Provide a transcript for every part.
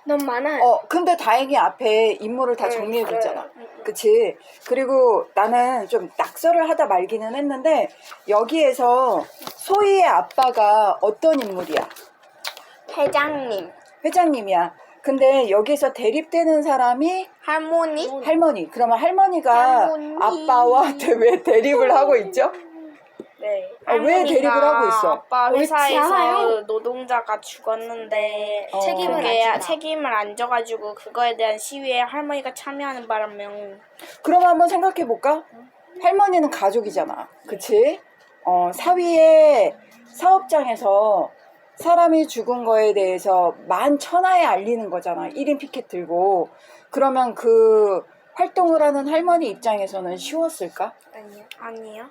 너무 많아요. 근데 다행히 앞에 인물을 다 정리해줬잖아. 그치? 그리고 나는 좀 낙서를 하다 말기는 했는데, 여기에서 소희의 아빠가 어떤 인물이야? 회장님, 회장님이야. 근데 여기서 대립되는 사람이 할머니. 그러면 할머니가 할머니. 아빠와 왜 대립을 하고 있죠? 네. 왜 대립을 하고 있어? 아빠 그렇지 않아요. 회사에서 노동자가 죽었는데 책임을 책임을 안 져가지고 그거에 대한 시위에 할머니가 참여하는 바람에 그럼 한번 생각해 볼까? 할머니는 가족이잖아. 그치? 사위의 사업장에서 사람이 죽은 거에 대해서 만천하에 알리는 거잖아. 1인 피켓 들고. 그러면 그 활동을 하는 할머니 입장에서는 쉬웠을까? 아니요.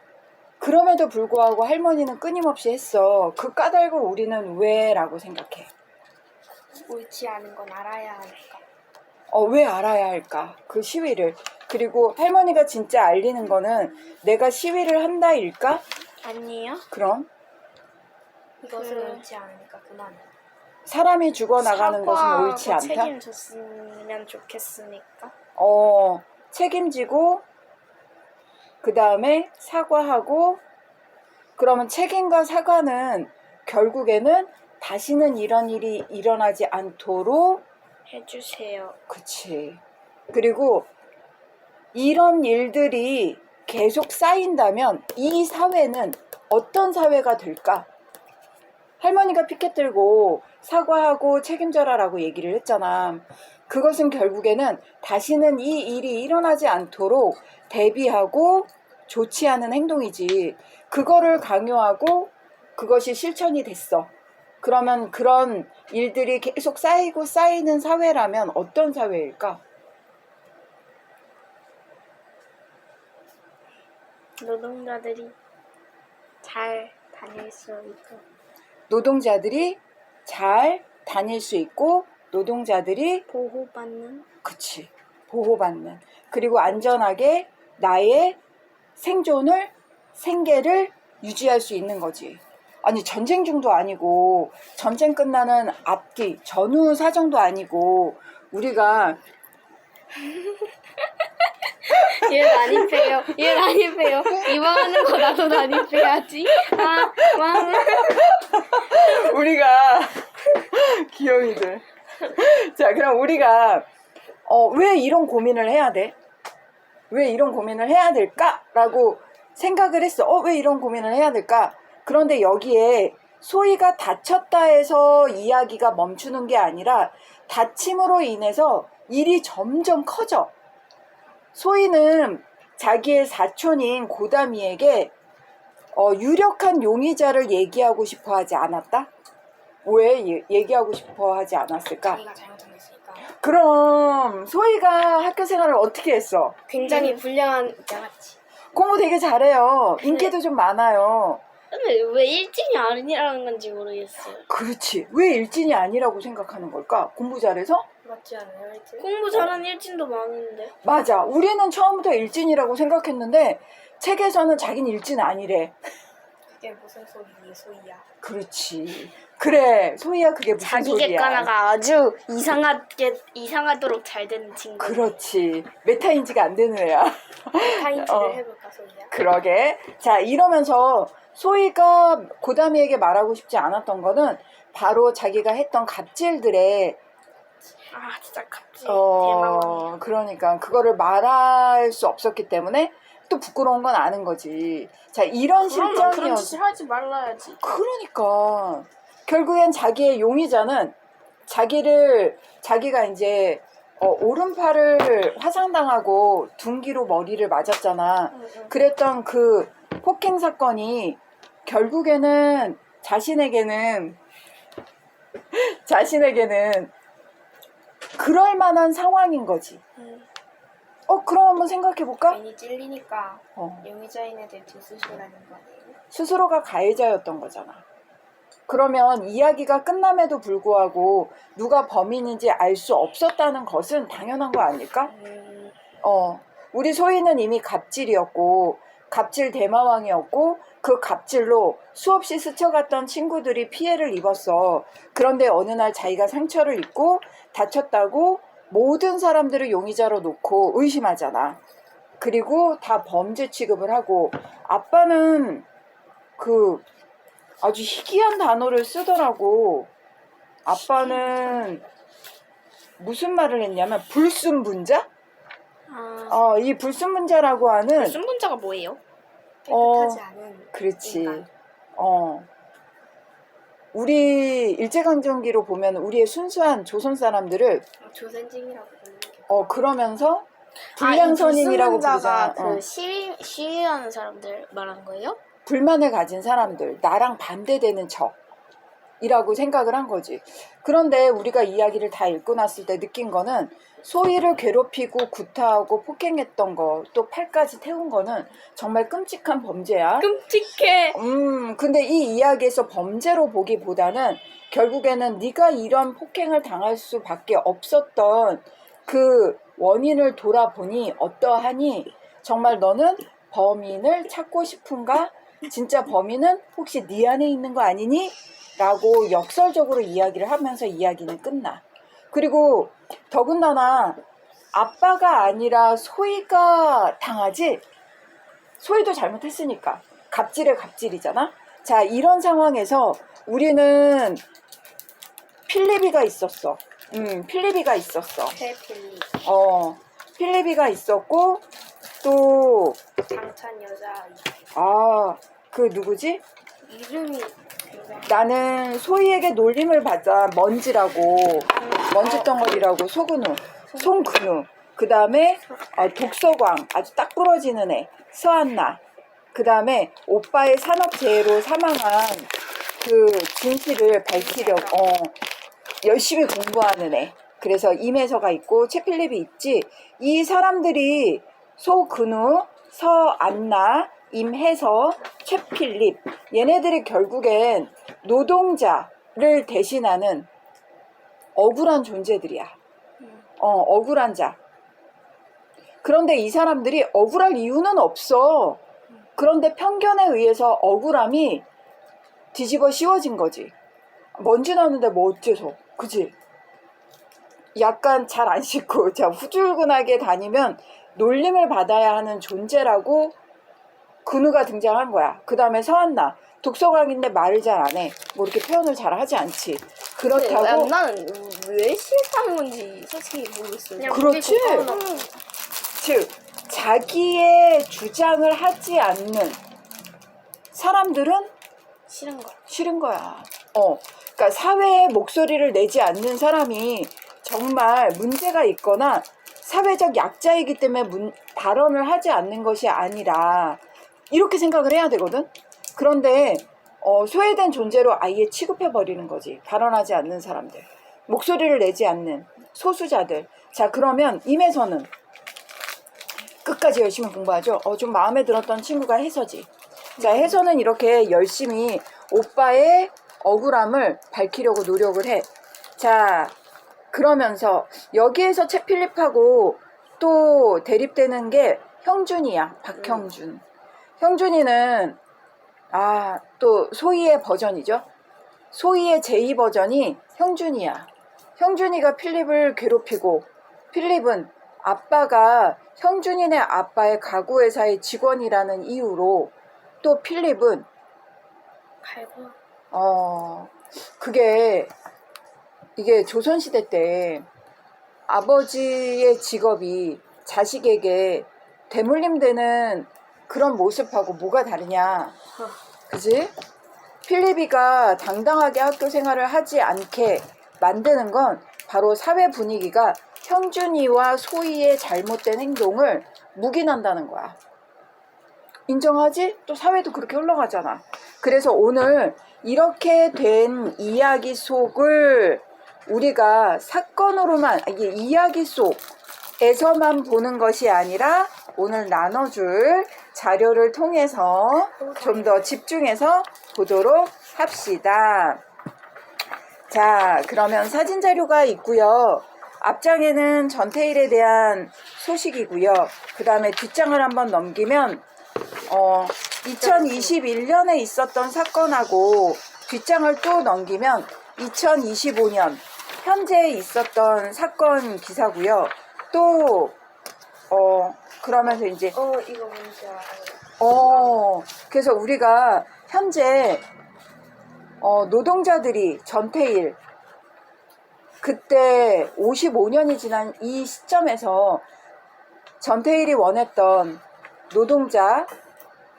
그럼에도 불구하고 할머니는 끊임없이 했어. 그 까닭을 우리는 왜? 라고 생각해. 옳지 않은 건 알아야 하니까. 왜 알아야 할까? 그 시위를. 그리고 할머니가 진짜 알리는 거는 내가 시위를 한다일까? 아니요. 그럼 이것은 옳지 않으니까 그만. 사람이 죽어나가는 것은 옳지 않다? 책임졌으면 좋겠으니까. 책임지고 그 다음에 사과하고, 그러면 책임과 사과는 결국에는 다시는 이런 일이 일어나지 않도록 해주세요. 그치. 그리고 이런 일들이 계속 쌓인다면 이 사회는 어떤 사회가 될까? 할머니가 피켓 들고 사과하고 책임져라라고 얘기를 했잖아. 그것은 결국에는 다시는 이 일이 일어나지 않도록 대비하고 조치하는 행동이지. 그거를 강요하고 그것이 실천이 됐어. 그러면 그런 일들이 계속 쌓이고 쌓이는 사회라면 어떤 사회일까? 노동자들이 잘 다닐 수 있고. 노동자들이 잘 다닐 수 있고, 노동자들이 보호받는. 그치, 보호받는. 그리고 안전하게 나의 생계를 유지할 수 있는 거지. 아니, 전쟁 중도 아니고, 전쟁 끝나는 앞뒤, 전후 사정도 아니고, 우리가 얘 난입해요. 이거 하는 거 나도 난입해야지. 우리가 귀여이들. 자, 그럼 우리가 왜 이런 고민을 해야 돼? 왜 이런 고민을 해야 될까라고 생각을 했어. 왜 이런 고민을 해야 될까? 그런데 여기에 소희가 다쳤다 해서 이야기가 멈추는 게 아니라 다침으로 인해서 일이 점점 커져. 소희는 자기의 사촌인 고다미에게 유력한 용의자를 얘기하고 싶어 하지 않았다? 왜 얘기하고 싶어 하지 않았을까? 자기가 잘못한 게 있으니까. 그럼 소희가 학교 생활을 어떻게 했어? 굉장히 불량한 양아치. 공부 되게 잘해요. 인기도 좀 많아요. 근데 왜 일진이 아니라는 건지 모르겠어요. 그렇지. 왜 일진이 아니라고 생각하는 걸까? 공부 잘해서? 맞지 않아요, 일진? 공부 잘하는 일진도 많은데. 맞아. 우리는 처음부터 일진이라고 생각했는데 책에서는 자기는 일진 아니래. 그게 무슨 소리야? 그렇지. 그래. 소희야, 그게 무슨 자기 소리야. 객관화가 아주 이상하도록 잘 되는 친구. 그렇지. 메타인지가 안 되는 애야. 타인지를 해볼까, 소리야? 그러게. 자, 이러면서 소희가 고다미에게 말하고 싶지 않았던 거는 바로 자기가 했던 갑질들에 진짜 갑질. 대망. 그러니까 그거를 말할 수 없었기 때문에 또 부끄러운 건 아는 거지. 자, 이런 그런 실정이었. 짓을 하지 말라야지. 그러니까 결국엔 자기의 용의자는 자기가 이제 오른팔을 화상당하고 둔기로 머리를 맞았잖아. 그랬던 그 폭행 사건이 결국에는 자신에게는 그럴 만한 상황인 거지. 그럼 한번 생각해 볼까? 괜히 찔리니까 용의자인 애들 뒤수시라는 거 아니에요? 스스로가 가해자였던 거잖아. 그러면 이야기가 끝남에도 불구하고 누가 범인인지 알 수 없었다는 것은 당연한 거 아닐까? 우리 소희는 이미 갑질 대마왕이었고 그 갑질로 수없이 스쳐갔던 친구들이 피해를 입었어. 그런데 어느 날 자기가 상처를 입고 다쳤다고 모든 사람들을 용의자로 놓고 의심하잖아. 그리고 다 범죄 취급을 하고, 아빠는 그 아주 희귀한 단어를 쓰더라고. 아빠는 무슨 말을 했냐면 불순분자? 이 불순분자라고 하는 순분자가 뭐예요? 깨끗하지 않은 그렇지. 인간. 우리 일제강점기로 보면 우리의 순수한 조선 사람들을 조선징이라고 부르는 게. 그러면서 불량선인이라고 부르잖아. 그 시위하는 사람들 말하는 거예요? 불만을 가진 사람들, 나랑 반대되는 적이라고 생각을 한 거지. 그런데 우리가 이야기를 다 읽고 났을 때 느낀 거는, 소희를 괴롭히고 구타하고 폭행했던 거, 또 팔까지 태운 거는 정말 끔찍한 범죄야. 끔찍해. 근데 이 이야기에서 범죄로 보기보다는 결국에는 네가 이런 폭행을 당할 수밖에 없었던 그 원인을 돌아보니 어떠하니? 정말 너는 범인을 찾고 싶은가? 진짜 범인은 혹시 네 안에 있는 거 아니니? 라고 역설적으로 이야기를 하면서 이야기는 끝나. 그리고 더군다나 아빠가 아니라 소희가 당하지? 소희도 잘못했으니까. 갑질의 갑질이잖아? 자, 이런 상황에서 우리는 필리비가 있었어. 필리비가 있었어. 필리비. 필리비가 있었고, 또, 당찬 여자. 그 누구지? 이름이 나는 소희에게 놀림을 받아. 먼지라고, 먼지덩어리라고, 송근우. 그 다음에 독서광, 아주 딱 부러지는 애, 서한나. 그 다음에 오빠의 산업재해로 사망한 그 진실을 밝히려고 열심히 공부하는 애. 그래서 임혜서가 있고 최필립이 있지. 이 사람들이 소근우, 서안나, 임혜서, 최필립, 얘네들이 결국엔 노동자를 대신하는 억울한 존재들이야. 억울한 자. 그런데 이 사람들이 억울할 이유는 없어. 그런데 편견에 의해서 억울함이 뒤집어 씌워진 거지. 먼지 나는데 뭐 어째서, 그지? 약간 잘 안 씻고 자 후줄근하게 다니면 놀림을 받아야 하는 존재라고 근우가 등장한 거야. 그 다음에 서한나, 독서광인데 말을 잘 안 해. 뭐 이렇게 표현을 잘 하지 않지. 그렇다고. 나는 왜 싫다는 건지 솔직히 모르겠어요. 그렇지. 즉 자기의 주장을 하지 않는 사람들은 싫은 거야. 그러니까 사회에 목소리를 내지 않는 사람이 정말 문제가 있거나 사회적 약자이기 때문에 발언을 하지 않는 것이 아니라 이렇게 생각을 해야 되거든. 그런데 소외된 존재로 아예 취급해버리는 거지. 발언하지 않는 사람들, 목소리를 내지 않는 소수자들. 자, 그러면 임혜서는 끝까지 열심히 공부하죠. 좀 마음에 들었던 친구가 혜서지. 자, 혜서는 이렇게 열심히 오빠의 억울함을 밝히려고 노력을 해. 자, 그러면서 여기에서 최필립하고 또 대립되는 게 형준이야. 박형준. 형준이는 또 소희의 버전이죠. 소희의 제2 버전이 형준이야. 형준이가 필립을 괴롭히고, 필립은 아빠가 형준이네 아빠의 가구회사의 직원이라는 이유로, 또 필립은 이게 조선시대 때 아버지의 직업이 자식에게 대물림되는 그런 모습하고 뭐가 다르냐, 그지? 필리비가 당당하게 학교 생활을 하지 않게 만드는 건 바로 사회 분위기가 형준이와 소희의 잘못된 행동을 묵인한다는 거야. 인정하지? 또 사회도 그렇게 흘러가잖아. 그래서 오늘 이렇게 된 이야기 속을 우리가 사건으로만, 이야기 속에서만 보는 것이 아니라 오늘 나눠줄 자료를 통해서 좀 더 집중해서 보도록 합시다. 자, 그러면 사진 자료가 있고요. 앞장에는 전태일에 대한 소식이고요. 그 다음에 뒷장을 한번 넘기면 2021년에 있었던 사건하고 뒷장을 또 넘기면 2025년 현재 있었던 사건 기사고요. 또 그러면서 이제 이거 뭔지 알아요. 그래서 우리가 현재 노동자들이 전태일 그때 55년이 지난 이 시점에서 전태일이 원했던 노동자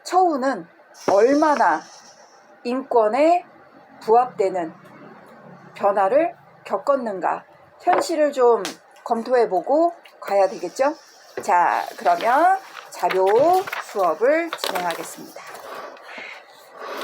처우는 얼마나 인권에 부합되는 변화를 겪었는가 현실을 좀 검토해보고 가야 되겠죠? 자, 그러면 자료 수업을 진행하겠습니다.